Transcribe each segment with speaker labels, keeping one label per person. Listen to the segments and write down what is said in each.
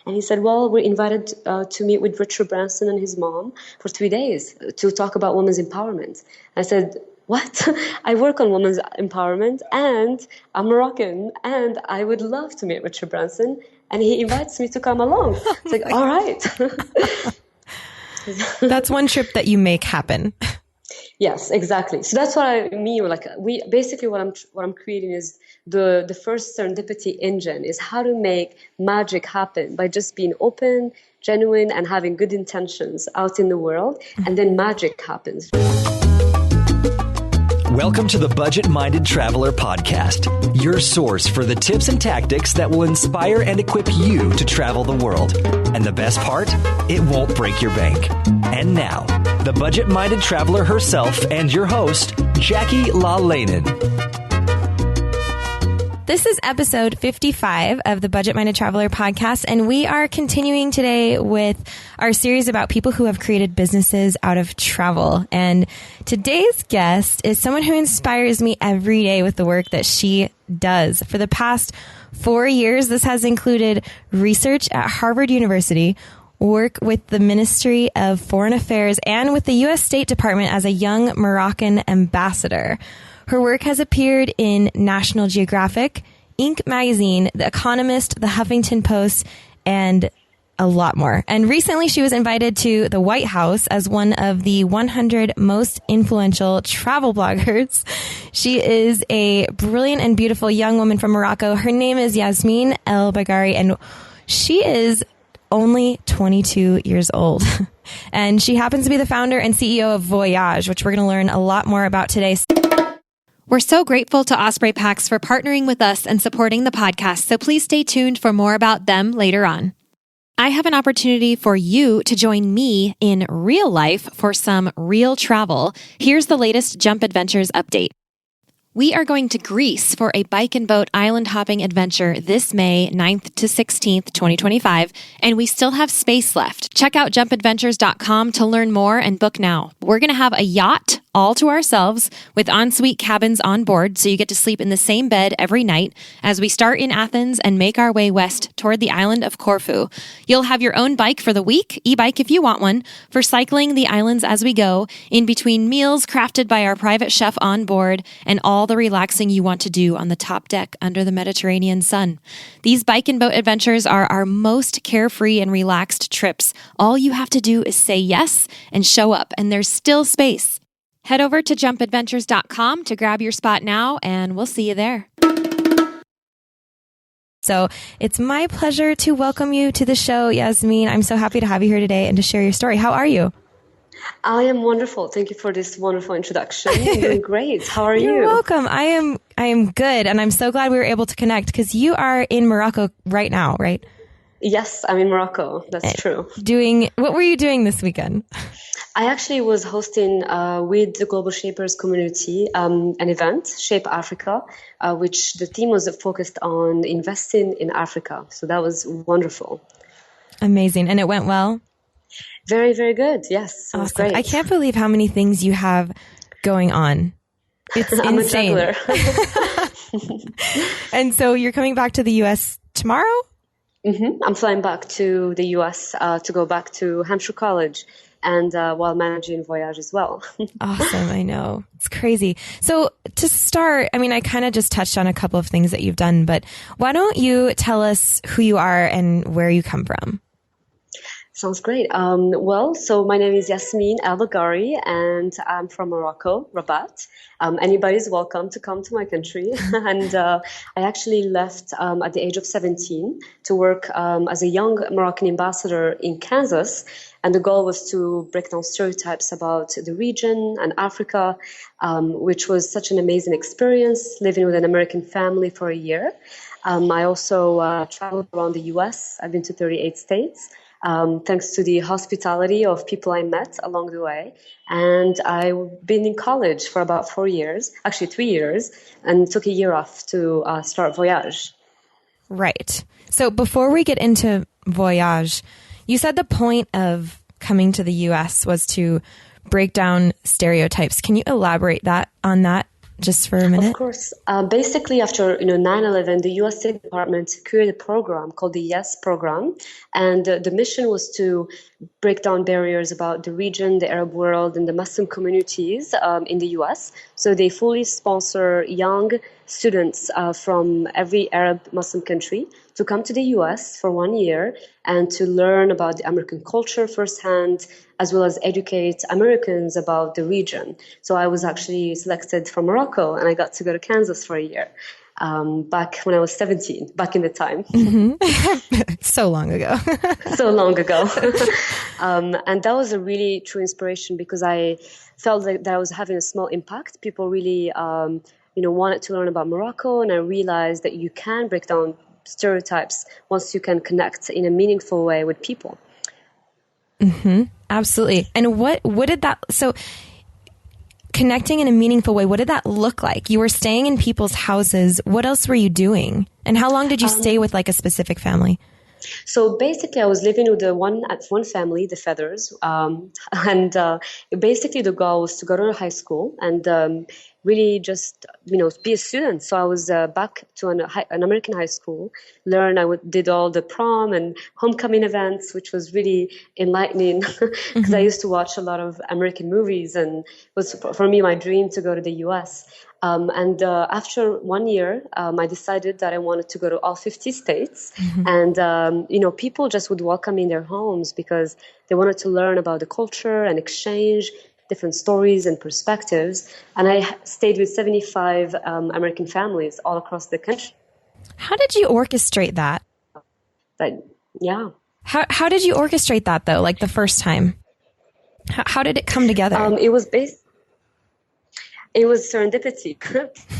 Speaker 1: And he said, well, we're invited to meet with Richard Branson and his mom for 3 days to talk about women's empowerment. I said, what? I work on women's empowerment and I'm Moroccan and I would love to meet Richard Branson. And he invites me to come along. It's like, all right.
Speaker 2: That's one trip that you make happen.
Speaker 1: Yes, exactly. So that's what I mean. Like we basically what I'm creating is the first serendipity engine is how to make magic happen by just being open, genuine, and having good intentions out in the world, and then magic happens.
Speaker 3: Welcome to the Budget Minded Traveler Podcast, your source for the tips and tactics that will inspire and equip you to travel the world. And the best part, it won't break your bank. And now, the Budget Minded Traveler herself and your host, Jackie IRL.
Speaker 2: This is episode 55 of the Budget Minded Traveler podcast, and we are continuing today with our series about people who have created businesses out of travel. And today's guest is someone who inspires me every day with the work that she does. For the past 4 years, this has included research at Harvard University, work with the Ministry of Foreign Affairs, and with the U.S. State Department as a Young Moroccan Ambassador. Her work has appeared in National Geographic, Inc. magazine, The Economist, The Huffington Post, and a lot more. And recently she was invited to the White House as one of the 100 most influential travel bloggers. She is a brilliant and beautiful young woman from Morocco. Her name is Yasmine El Baggari, and she is only 22 years old. And she happens to be the founder and CEO of Voyaj, which we're going to learn a lot more about today.
Speaker 4: We're so grateful to Osprey Packs for partnering with us and supporting the podcast, so please stay tuned for more about them later on. I have an opportunity for you to join me in real life for some real travel. Here's the latest Jump Adventures update. We are going to Greece for a bike and boat island hopping adventure this May 9th to 16th, 2025, and we still have space left. Check out jumpadventures.com to learn more and book now. We're going to have a yacht all to ourselves with ensuite cabins on board, so you get to sleep in the same bed every night as we start in Athens and make our way west toward the island of Corfu. You'll have your own bike for the week, e-bike if you want one, for cycling the islands as we go, in between meals crafted by our private chef on board, and all the relaxing you want to do on the top deck under the Mediterranean sun. These bike and boat adventures are our most carefree and relaxed trips. All you have to do is say yes and show up, and there's still space. Head over to jumpadventures.com to grab your spot now, and we'll see you there.
Speaker 2: So it's my pleasure to welcome you to the show, Yasmine. I'm so happy to have you here today and to share your story. How are you?
Speaker 1: I am wonderful. Thank you for this wonderful introduction. I'm doing great. How are you?
Speaker 2: You're welcome. I am good, and I'm so glad we were able to connect because you are in Morocco right now, right?
Speaker 1: Yes, I'm in Morocco. That's true.
Speaker 2: What were you doing this weekend?
Speaker 1: I actually was hosting with the Global Shapers community an event, Shape Africa, which the theme was focused on investing in Africa. So that was wonderful.
Speaker 2: Amazing. And it went well?
Speaker 1: Very, very good. Yes, it was
Speaker 2: awesome.
Speaker 1: great.
Speaker 2: I can't believe how many things you have going on. It's
Speaker 1: I'm
Speaker 2: insane.
Speaker 1: a juggler.
Speaker 2: And so you're coming back to the U.S. tomorrow?
Speaker 1: Mm-hmm. I'm flying back to the U.S. To go back to Hampshire College and while managing Voyaj as well.
Speaker 2: Awesome. I know. It's crazy. So to start, I kind of just touched on a couple of things that you've done, but why don't you tell us who you are and where you come from?
Speaker 1: Sounds great. So my name is Yasmine El Baggari, and I'm from Morocco, Rabat. Anybody's welcome to come to my country. And I actually left at the age of 17 to work as a young Moroccan ambassador in Kansas. And the goal was to break down stereotypes about the region and Africa, which was such an amazing experience, living with an American family for a year. I also traveled around the U.S. I've been to 38 states. Thanks to the hospitality of people I met along the way. And I've been in college for about 4 years, actually 3 years, and took a year off to start Voyaj.
Speaker 2: Right. So before we get into Voyaj, you said the point of coming to the U.S. was to break down stereotypes. Can you elaborate on that just for a
Speaker 1: Of
Speaker 2: minute?
Speaker 1: course. Basically, after 9/11, the U.S. State Department created a program called the YES program, and the mission was to break down barriers about the region, the Arab world, and the Muslim communities in the U.S. So they fully sponsor young students from every Arab Muslim country to come to the US for 1 year and to learn about the American culture firsthand, as well as educate Americans about the region. So I was actually selected from Morocco, and I got to go to Kansas for a year back when I was 17, back in the time.
Speaker 2: So long ago.
Speaker 1: So long ago. And that was a really true inspiration because I felt like that I was having a small impact. People really, wanted to learn about Morocco, and I realized that you can break down stereotypes once you can connect in a meaningful way with people.
Speaker 2: Absolutely. And what did that, so connecting in a meaningful way, what did that look like? You were staying in people's houses. What else were you doing? And how long did you stay with like a specific family?
Speaker 1: So basically, I was living with one family, the Feathers, and basically the goal was to go to high school and really just be a student. So I was back to an American high school, did all the prom and homecoming events, which was really enlightening because I used to watch a lot of American movies, and it was for me my dream to go to the US. And after 1 year, I decided that I wanted to go to all 50 states. And, people just would welcome me in their homes because they wanted to learn about the culture and exchange different stories and perspectives. And I stayed with 75 American families all across the country.
Speaker 2: How did you orchestrate that?
Speaker 1: Yeah.
Speaker 2: How did you orchestrate that, though, like the first time? How did it come together?
Speaker 1: It was serendipity.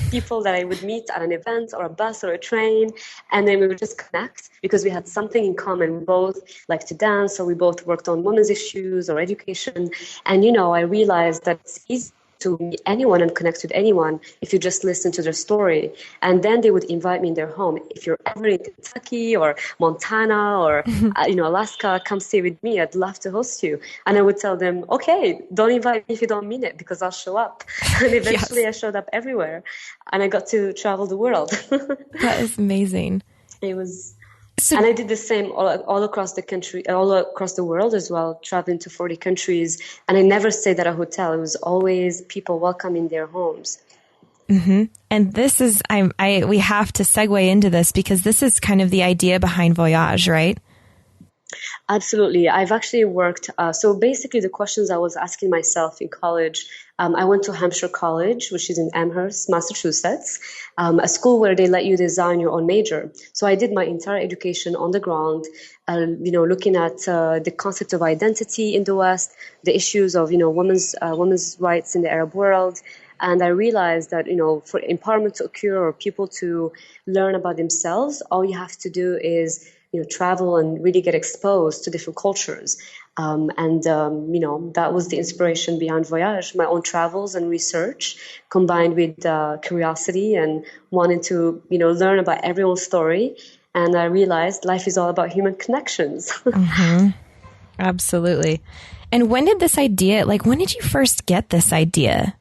Speaker 1: People that I would meet at an event or a bus or a train, and then we would just connect because we had something in common. We both like to dance, or we both worked on women's issues or education. And, I realized that it's easy to meet anyone and connect with anyone if you just listen to their story. And then they would invite me in their home. If you're ever in Kentucky or Montana or Alaska, come stay with me. I'd love to host you. And I would tell them, okay, don't invite me if you don't mean it, because I'll show up. And eventually
Speaker 2: Yes.
Speaker 1: I showed up everywhere, and I got to travel the world.
Speaker 2: That is amazing.
Speaker 1: It was... And I did the same all across the country, all across the world as well, traveling to 40 countries. And I never stayed at a hotel. It was always people welcoming their homes.
Speaker 2: And this is, we have to segue into this because this is kind of the idea behind Voyaj, right?
Speaker 1: Absolutely. I've actually worked. So basically the questions I was asking myself in college, I went to Hampshire College, which is in Amherst, Massachusetts, a school where they let you design your own major. So I did my entire education on the ground, looking at the concept of identity in the West, the issues of, women's rights in the Arab world. And I realized that, for empowerment to occur or people to learn about themselves, all you have to do is travel and really get exposed to different cultures. That was the inspiration behind Voyaj, my own travels and research combined with curiosity and wanting to, learn about everyone's story. And I realized life is all about human connections.
Speaker 2: Absolutely. And when did when did you first get this idea?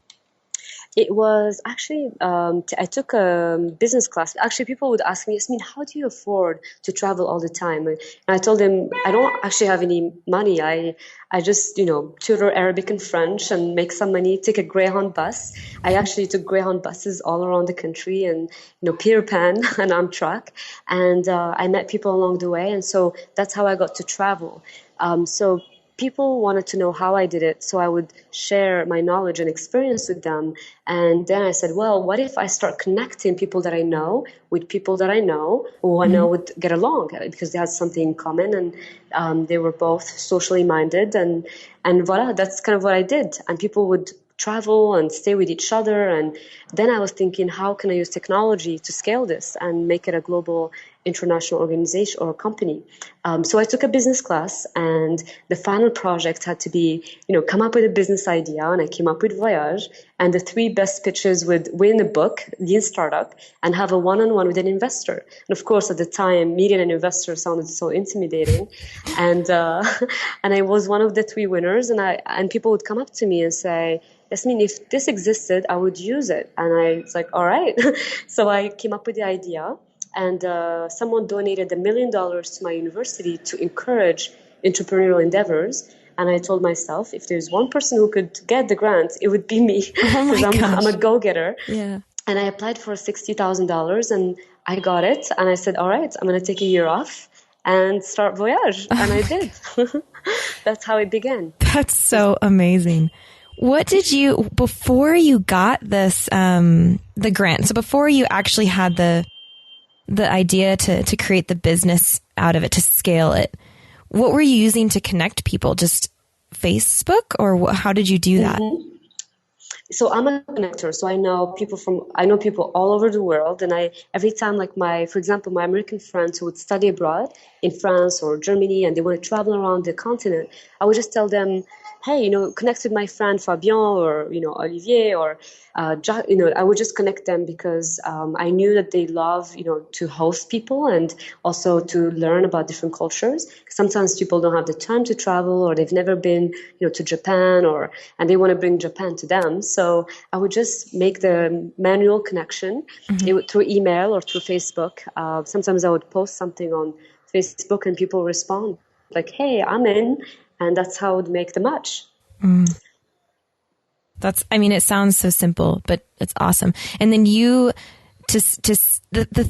Speaker 1: It was actually, I took a business class. Actually, people would ask me, Yasmine, how do you afford to travel all the time? And I told them, I don't actually have any money. I just, tutor Arabic and French and make some money, take a Greyhound bus. I actually took Greyhound buses all around the country and, Peter Pan and Amtrak. And I met people along the way. And so that's how I got to travel. So people wanted to know how I did it, so I would share my knowledge and experience with them. And then I said, well, what if I start connecting people that I know with people that I know who I know would get along because they had something in common, and they were both socially minded. And voila, that's kind of what I did. And people would travel and stay with each other. And then I was thinking, how can I use technology to scale this and make it a global international organization or company. So I took a business class, and the final project had to be, come up with a business idea, and I came up with Voyage, and the 3 best pitches would win a book, Lean Startup, and have a one-on-one with an investor. And of course, at the time, meeting an investor sounded so intimidating, and and I was one of the 3 winners, and people would come up to me and say, Yasmine, if this existed, I would use it. And I was like, all right. So I came up with the idea, and someone donated $1 million to my university to encourage entrepreneurial endeavors. And I told myself, if there's one person who could get the grant, it would be me, because I'm a go-getter.
Speaker 2: Yeah.
Speaker 1: And I applied for $60,000, and I got it. And I said, all right, I'm going to take a year off and start Voyage. And I did. That's how it began.
Speaker 2: That's so amazing. What did you, before you got this, the grant, so before you actually had the idea to create the business out of it, to scale it, what were you using to connect people? Just Facebook, or how did you do that?
Speaker 1: Mm-hmm. So I'm a connector. So I know people all over the world. And every time, like for example, my American friends who would study abroad in France or Germany, and they want to travel around the continent, I would just tell them, hey, connect with my friend Fabien, or, Olivier, or, Jack, I would just connect them, because I knew that they love, to host people and also to learn about different cultures. Sometimes people don't have the time to travel, or they've never been, to Japan, and they want to bring Japan to them. So I would just make the manual connection through email or through Facebook. Sometimes I would post something on Facebook, and people respond like, hey, I'm in. And that's how I would make the match.
Speaker 2: It sounds so simple, but it's awesome. And then the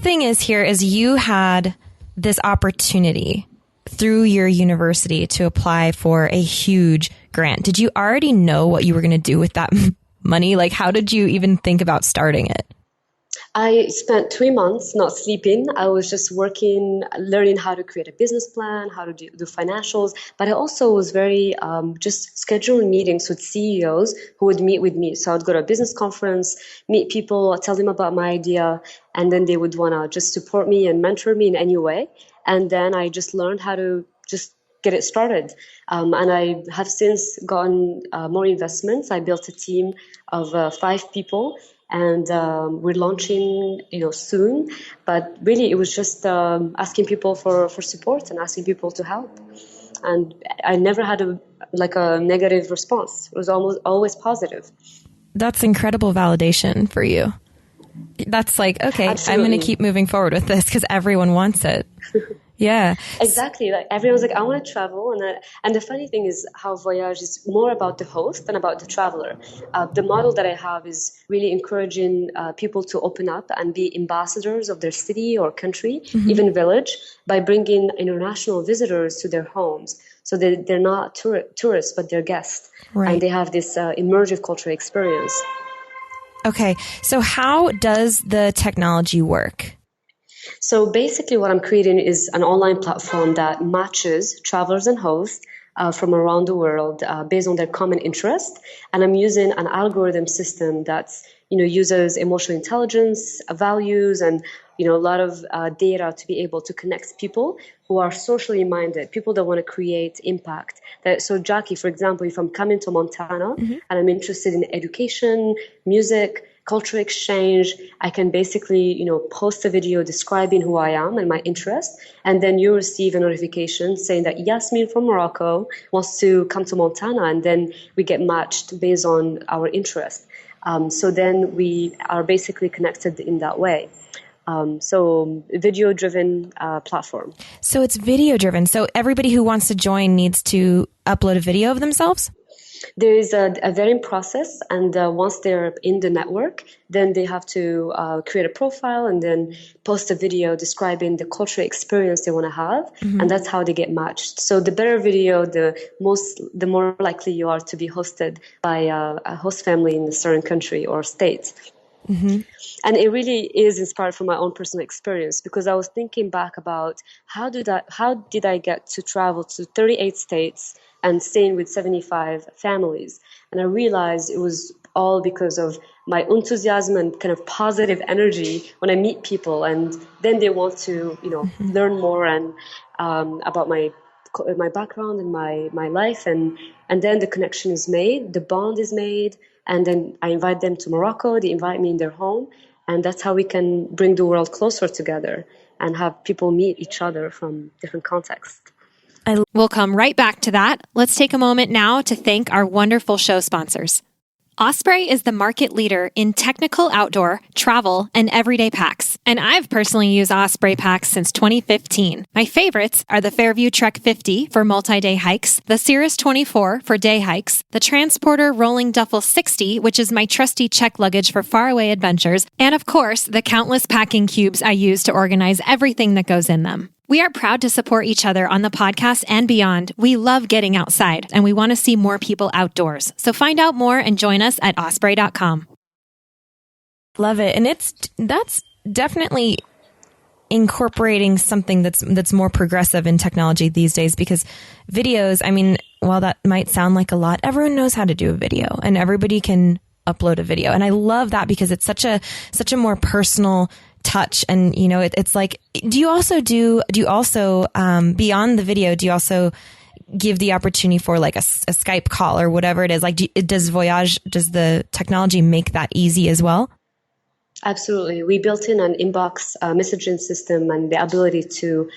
Speaker 2: thing is here is you had this opportunity through your university to apply for a huge grant. Did you already know what you were going to do with that money? Like, how did you even think about starting it?
Speaker 1: I spent 3 months not sleeping. I was just working, learning how to create a business plan, how to do financials. But I also was very just scheduling meetings with CEOs who would meet with me. So I would go to a business conference, meet people, tell them about my idea, and then they would want to just support me and mentor me in any way. And then I just learned how to just get it started. And I have since gotten more investments. I built a team of 5 people. And we're launching, soon. But really, it was just asking people for support and asking people to help. And I never had a negative response. It was always positive.
Speaker 2: That's incredible validation for you. That's like, okay, absolutely. I'm going to keep moving forward with this because everyone wants it. Yeah,
Speaker 1: exactly. Like everyone's like, I want to travel, and the funny thing is how Voyage is more about the host than about the traveler. The model that I have is really encouraging people to open up and be ambassadors of their city or country, even village, by bringing international visitors to their homes. So they're not tourists, but they're guests, and they have this immersive cultural experience.
Speaker 2: Okay, so how does the technology work?
Speaker 1: So basically what I'm creating is an online platform that matches travelers and hosts from around the world based on their common interest. And I'm using an algorithm system that's, uses emotional intelligence, values, and, a lot of data to be able to connect people who are socially minded, people that want to create impact. So Jackie, for example, if I'm coming to Montana and I'm interested in education, music, cultural exchange, I can basically, post a video describing who I am and my interest, and then you receive a notification saying that Yasmine from Morocco wants to come to Montana, and then we get matched based on our interest. So then we are basically connected in that way. So video-driven platform.
Speaker 2: So it's video-driven. So everybody who wants to join needs to upload a video of themselves?
Speaker 1: There is a vetting process, and once they're in the network, then they have to create a profile and then post a video describing the cultural experience they want to have, and that's how they get matched. So the better video, the more likely you are to be hosted by a host family in a certain country or state. And it really is inspired from my own personal experience, because I was thinking back about how did I get to travel to 38 states and staying with 75 families. And I realized it was all because of my enthusiasm and kind of positive energy when I meet people, and then they want to, learn more and about my background and my life, and then the connection is made, the bond is made, and then I invite them to Morocco. They invite me in their home, and that's how we can bring the world closer together and have people meet each other from different contexts.
Speaker 4: We'll come right back to that. Let's take a moment now to thank our wonderful show sponsors. Osprey is the market leader in technical outdoor, travel, and everyday packs. And I've personally used Osprey packs since 2015. My favorites are the Fairview Trek 50 for multi-day hikes, the Cirrus 24 for day hikes, the Transporter Rolling Duffel 60, which is my trusty check luggage for faraway adventures, and of course, the countless packing cubes I use to organize everything that goes in them. We are proud to support each other on the podcast and beyond. We love getting outside, and we want to see more people outdoors. So find out more and join us at osprey.com.
Speaker 2: Love it. And that's definitely incorporating something that's more progressive in technology these days, because videos, I mean, while that might sound like a lot, everyone knows how to do a video and everybody can upload a video. And I love that because it's such a more personal touch. And, it's like, do you also beyond the video, do you also give the opportunity for like a Skype call or whatever it is? Like, does the technology make that easy as well?
Speaker 1: Absolutely. We built in an inbox messaging system and the ability to,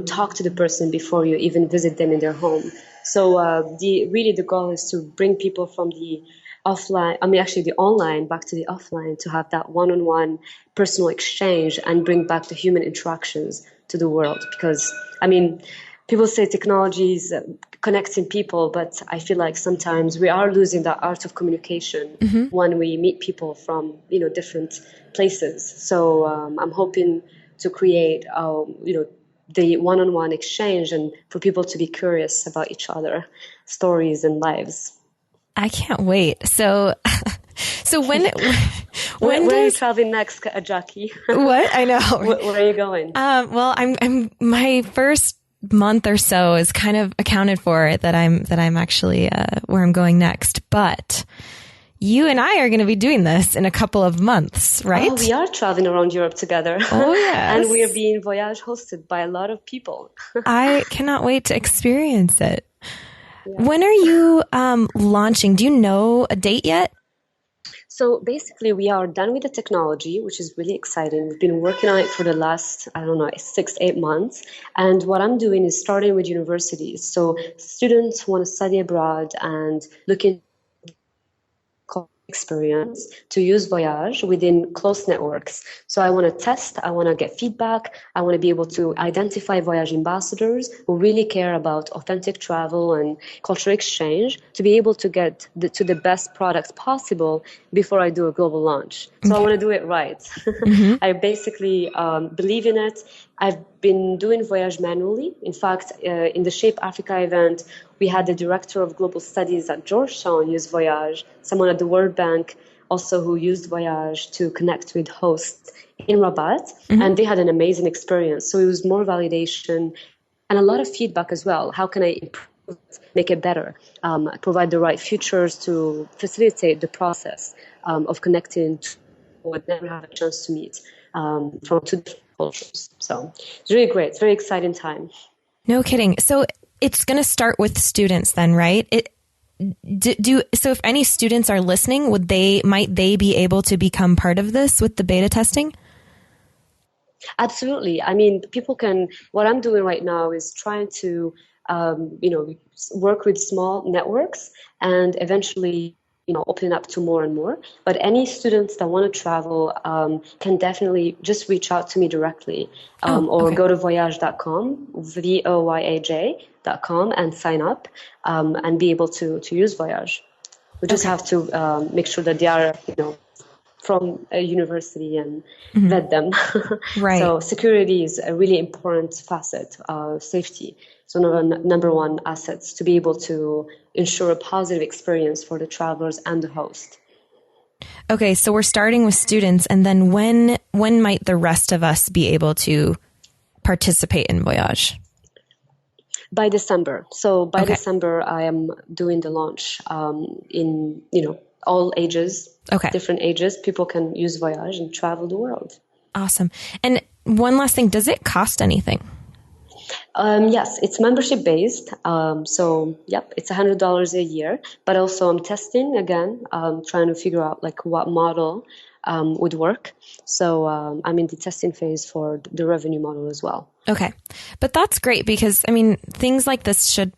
Speaker 1: talk to the person before you even visit them in their home. So the goal is to bring people from the online back to the offline, to have that one-on-one personal exchange and bring back the human interactions to the world. Because, people say technology is connecting people, but I feel like sometimes we are losing that art of communication when we meet people from, different places. So I'm hoping to create, the one-on-one exchange and for people to be curious about each other, stories and lives.
Speaker 2: I can't wait. So when
Speaker 1: where are you traveling next, Jackie?
Speaker 2: What? I know.
Speaker 1: Where are you going?
Speaker 2: Well, I'm my first month or so is kind of accounted for that I'm actually where I'm going next. But you and I are going to be doing this in a couple of months, right?
Speaker 1: Oh, we are traveling around Europe together.
Speaker 2: Oh, yes.
Speaker 1: And we are being Voyage hosted by a lot of people.
Speaker 2: I cannot wait to experience it. Yeah. When are you launching? Do you know a date yet?
Speaker 1: So basically, we are done with the technology, which is really exciting. We've been working on it for the last, 6-8 months. And what I'm doing is starting with universities. So students who want to study abroad and looking experience to use Voyage within close networks. So I want to test, I want to get feedback, I want to be able to identify Voyage ambassadors who really care about authentic travel and cultural exchange to be able to get to the best products possible before I do a global launch. So I want to do it right. I basically believe in it. I've been doing Voyage manually. In fact, in the Shape Africa event, we had the director of global studies at Georgetown use Voyage, someone at the World Bank also who used Voyage to connect with hosts in Rabat, and they had an amazing experience. So it was more validation and a lot of feedback as well. How can I improve, make it better, provide the right features to facilitate the process of connecting to who would never have a chance to meet from two different cultures. So it's really great. It's a very exciting time.
Speaker 2: No kidding. So it's going to start with students then, right? So if any students are listening, might they be able to become part of this with the beta testing?
Speaker 1: Absolutely. People can, what I'm doing right now is trying to, work with small networks and eventually, open up to more and more. But any students that want to travel can definitely just reach out to me directly or go to voyage.com, voyaj.com and sign up and be able to use Voyage. We just have to make sure that they are, from a university and vet them.
Speaker 2: Right.
Speaker 1: So security is a really important facet of safety. So number one assets to be able to ensure a positive experience for the travelers and the host.
Speaker 2: Okay, so we're starting with students, and then when might the rest of us be able to participate in Voyage?
Speaker 1: By December. So by December, I am doing the launch in all ages,
Speaker 2: Okay.
Speaker 1: different ages. People can use Voyaj and travel the world.
Speaker 2: Awesome. And one last thing, does it cost anything?
Speaker 1: Yes, it's membership based. So yep, it's $100 a year. But also I'm testing again, trying to figure out like what model would work. So I'm in the testing phase for the revenue model as well.
Speaker 2: Okay. But that's great because, I mean, things like this should,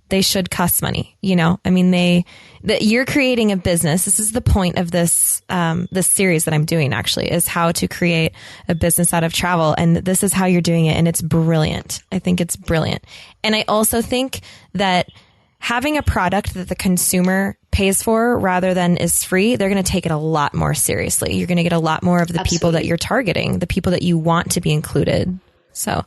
Speaker 2: they should cost money, you know? I mean, you're creating a business. This is the point of this, this series that I'm doing actually, is how to create a business out of travel. And this is how you're doing it. And it's brilliant. I think it's brilliant. And I also think that having a product that the consumer pays for rather than is free, they're going to take it a lot more seriously. You're going to get a lot more of the people that you're targeting, the people that you want to be included. So,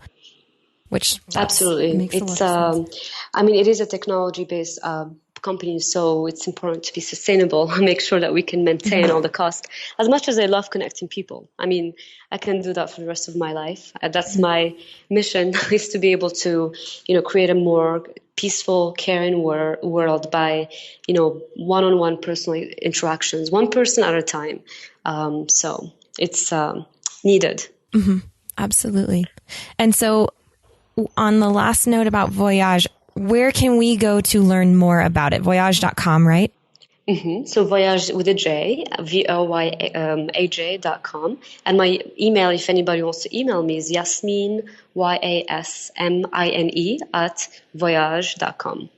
Speaker 2: which
Speaker 1: absolutely
Speaker 2: makes
Speaker 1: it's
Speaker 2: a lot of sense.
Speaker 1: I mean, it is a technology based company, so it's important to be sustainable and make sure that we can maintain all the cost. As much as I love connecting people, I mean, I can do that for the rest of my life. That's my mission, is to be able to, create a more peaceful, caring world by, one-on-one personal interactions, one person at a time. So it's needed.
Speaker 2: Mm-hmm. Absolutely. And so on the last note about Voyaj, where can we go to learn more about it? Voyaj.com, right?
Speaker 1: Mm-hmm. So Voyaj with a J, voyaj.com. And my email, if anybody wants to email me, is Yasmine, Yasmine @voyaj.com.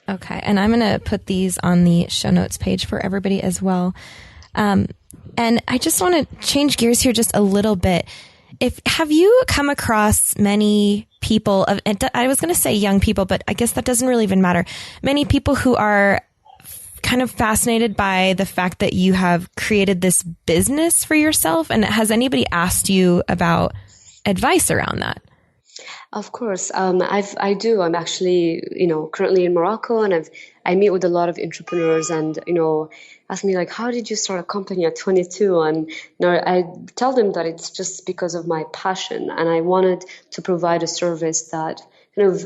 Speaker 2: Okay. And I'm going to put these on the show notes page for everybody as well. And I just want to change gears here just a little bit. Have you come across many people I was going to say young people, but I guess that doesn't really even matter. Many people who are kind of fascinated by the fact that you have created this business for yourself. And has anybody asked you about advice around that?
Speaker 1: Of course. I do. I'm actually, currently in Morocco, and I meet with a lot of entrepreneurs, and, ask me like, how did you start a company at 22? And I tell them that it's just because of my passion, and I wanted to provide a service that kind of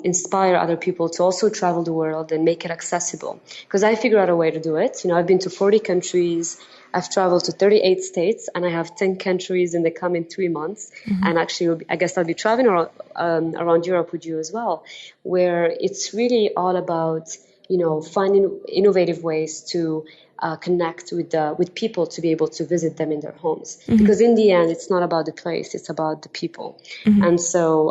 Speaker 1: inspire other people to also travel the world and make it accessible. Because I figured out a way to do it. I've been to 40 countries. I've traveled to 38 states, and I have 10 countries in the coming 3 months. Mm-hmm. And actually, I guess I'll be traveling around Europe with you as well, where it's really all about, finding innovative ways to connect with people, to be able to visit them in their homes. Mm-hmm. Because in the end, it's not about the place, it's about the people. Mm-hmm. And so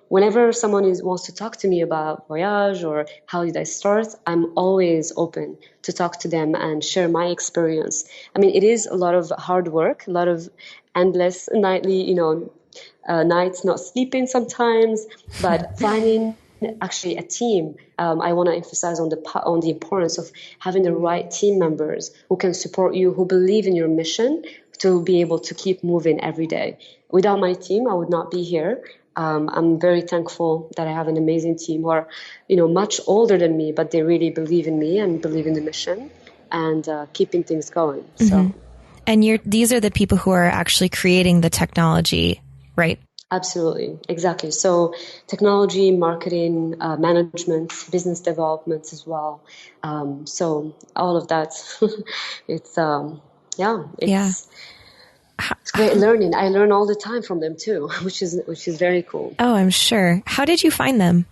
Speaker 1: whenever someone wants to talk to me about Voyaj or how did I start, I'm always open to talk to them and share my experience. I mean, it is a lot of hard work, a lot of endless nightly, nights not sleeping sometimes, but finding actually a team. I want to emphasize on the importance of having the right team members who can support you, who believe in your mission, to be able to keep moving every day. Without my team, I would not be here. I'm very thankful that I have an amazing team who are, much older than me, but they really believe in me and believe in the mission and keeping things going.
Speaker 2: Mm-hmm.
Speaker 1: So,
Speaker 2: and these are the people who are actually creating the technology, right?
Speaker 1: Absolutely. Exactly. So technology, marketing, management, business development as well. So all of that, it's great learning. I learn all the time from them too, which is very cool.
Speaker 2: Oh, I'm sure. How did you find them?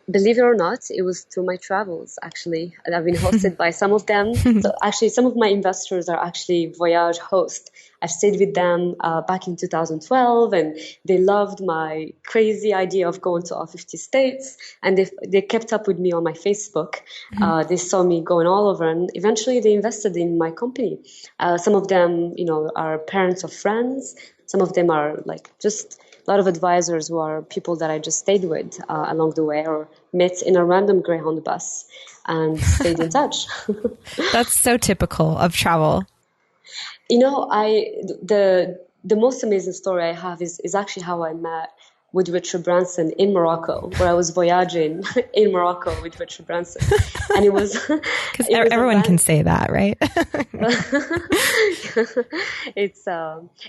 Speaker 1: Believe it or not, it was through my travels, actually. And I've been hosted by some of them. So actually, some of my investors are actually Voyaj hosts. I've stayed with them back in 2012, and they loved my crazy idea of going to all 50 states. And they kept up with me on my Facebook. Mm-hmm. They saw me going all over, and eventually they invested in my company. Some of them, are parents of friends. Some of them are like just a lot of advisors who are people that I just stayed with along the way or met in a random Greyhound bus and stayed in touch.
Speaker 2: That's so typical of travel.
Speaker 1: The most amazing story I have is actually how I met with Richard Branson in Morocco, where I was voyaging in Morocco with Richard Branson. And it was...
Speaker 2: Because everyone can say that, right?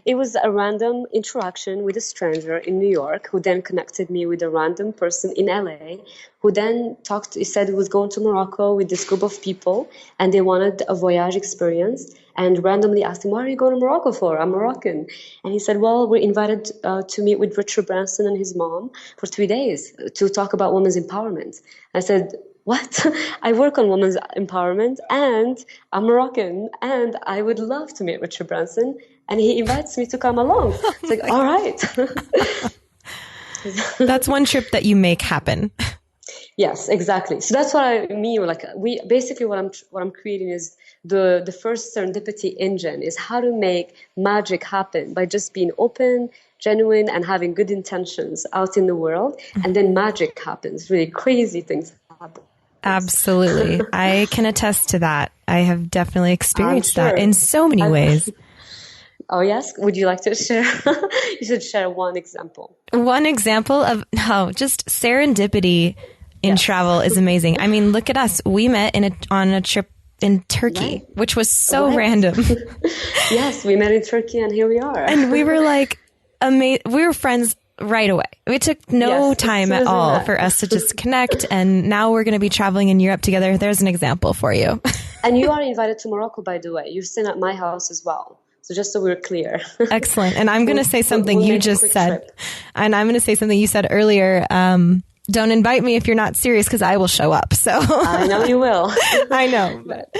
Speaker 1: It was a random interaction with a stranger in New York who then connected me with a random person in LA who then he said he was going to Morocco with this group of people and they wanted a voyage experience, and randomly asked him, "What are you going to Morocco for? I'm Moroccan." And he said, "Well, we're invited to meet with Richard Branson and his mom for 3 days to talk about women's empowerment." I said, "What? I work on women's empowerment and I'm Moroccan and I would love to meet Richard Branson and he invites me to come along." It's like, all right.
Speaker 2: That's one trip that you make happen.
Speaker 1: Yes, exactly. So that's what I mean. Like what I'm creating is the first serendipity engine is how to make magic happen by just being open, genuine, and having good intentions out in the world. And then magic happens. Really crazy things happen.
Speaker 2: Absolutely. I can attest to that. I have definitely experienced that in so many ways.
Speaker 1: Oh, yes? Would you like to share? You should share one example.
Speaker 2: One example of just serendipity in travel is amazing. I mean, look at us. We met on a trip in Turkey, which was so random.
Speaker 1: Yes, we met in Turkey and here we are.
Speaker 2: And we were like, we were friends right away. It took no time at all for us to just connect. And now we're going to be traveling in Europe together. There's an example for you.
Speaker 1: And you are invited to Morocco, by the way. You're staying at my house as well. So just so we're clear.
Speaker 2: Excellent. And I'm going to say something you just said.
Speaker 1: Trip. And
Speaker 2: I'm going to say something you said earlier. Don't invite me if you're not serious because I will show up. So
Speaker 1: I know you will.
Speaker 2: I know. But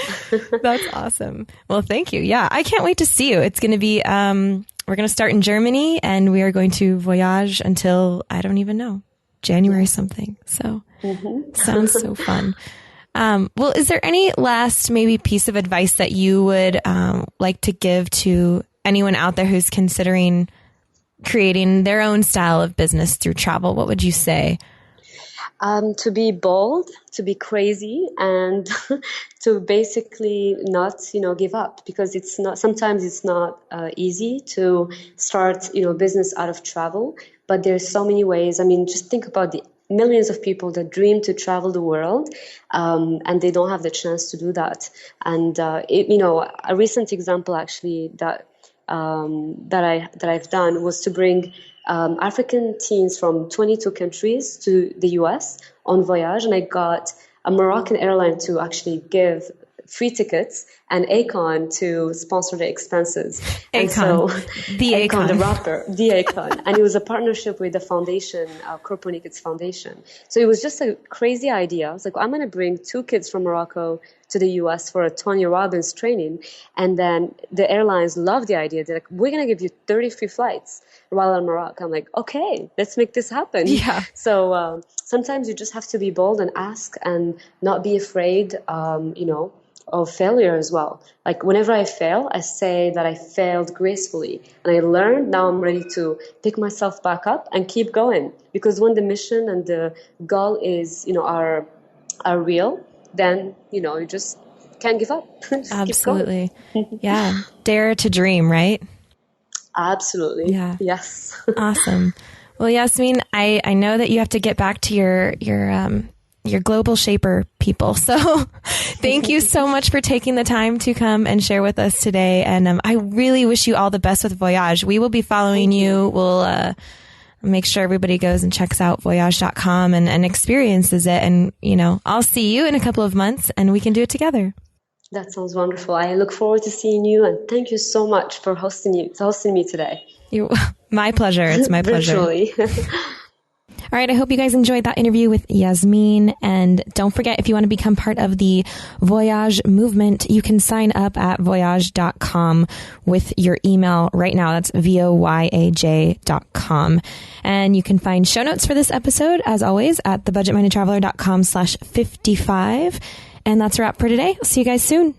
Speaker 2: that's awesome. Well, thank you. Yeah. I can't wait to see you. It's going to be, we're going to start in Germany and we are going to voyage until, I don't even know, January something. So sounds so fun. Well, is there any last maybe piece of advice that you would like to give to anyone out there who's considering creating their own style of business through travel? What would you say?
Speaker 1: To be bold, to be crazy, and to basically not, give up, because sometimes it's not easy to start, business out of travel, but there's so many ways. I mean, just think about the millions of people that dream to travel the world, and they don't have the chance to do that. And, a recent example actually that I've done was to bring African teens from 22 countries to the US on Voyage, and I got a Moroccan airline to actually give free tickets and Akon to sponsor the expenses.
Speaker 2: Akon,
Speaker 1: so,
Speaker 2: Akon,
Speaker 1: the rapper, the Akon. And it was a partnership with the foundation, Copernicus Foundation. So it was just a crazy idea. I was like, I'm going to bring 2 kids from Morocco to the US for a Tony Robbins training. And then the airlines loved the idea. They're like, we're going to give you 30 free flights while in Morocco. I'm like, okay, let's make this happen.
Speaker 2: Yeah.
Speaker 1: So sometimes you just have to be bold and ask and not be afraid, of failure as well. Like whenever I fail, I say that I failed gracefully and I learned. Now I'm ready to pick myself back up and keep going, because when the mission and the goal is, are real, then, you just can't give up.
Speaker 2: Absolutely. Yeah. Dare to dream, right?
Speaker 1: Absolutely.
Speaker 2: Yeah.
Speaker 1: Yes.
Speaker 2: Awesome. Well, Yasmine, I know that you have to get back to your global shaper people. So thank you so much for taking the time to come and share with us today. And I really wish you all the best with Voyage. We will be following you. We'll make sure everybody goes and checks out voyage.com and experiences it. And, I'll see you in a couple of months and we can do it together.
Speaker 1: That sounds wonderful. I look forward to seeing you. And thank you so much for hosting me today.
Speaker 2: My pleasure. It's my pleasure.
Speaker 1: Virtually.
Speaker 2: All right. I hope you guys enjoyed that interview with Yasmine. And don't forget, if you want to become part of the Voyage movement, you can sign up at voyage.com with your email right now. That's voyaj.com. And you can find show notes for this episode, as always, at thebudgetmindedtraveler.com/55. And that's a wrap for today. I'll see you guys soon.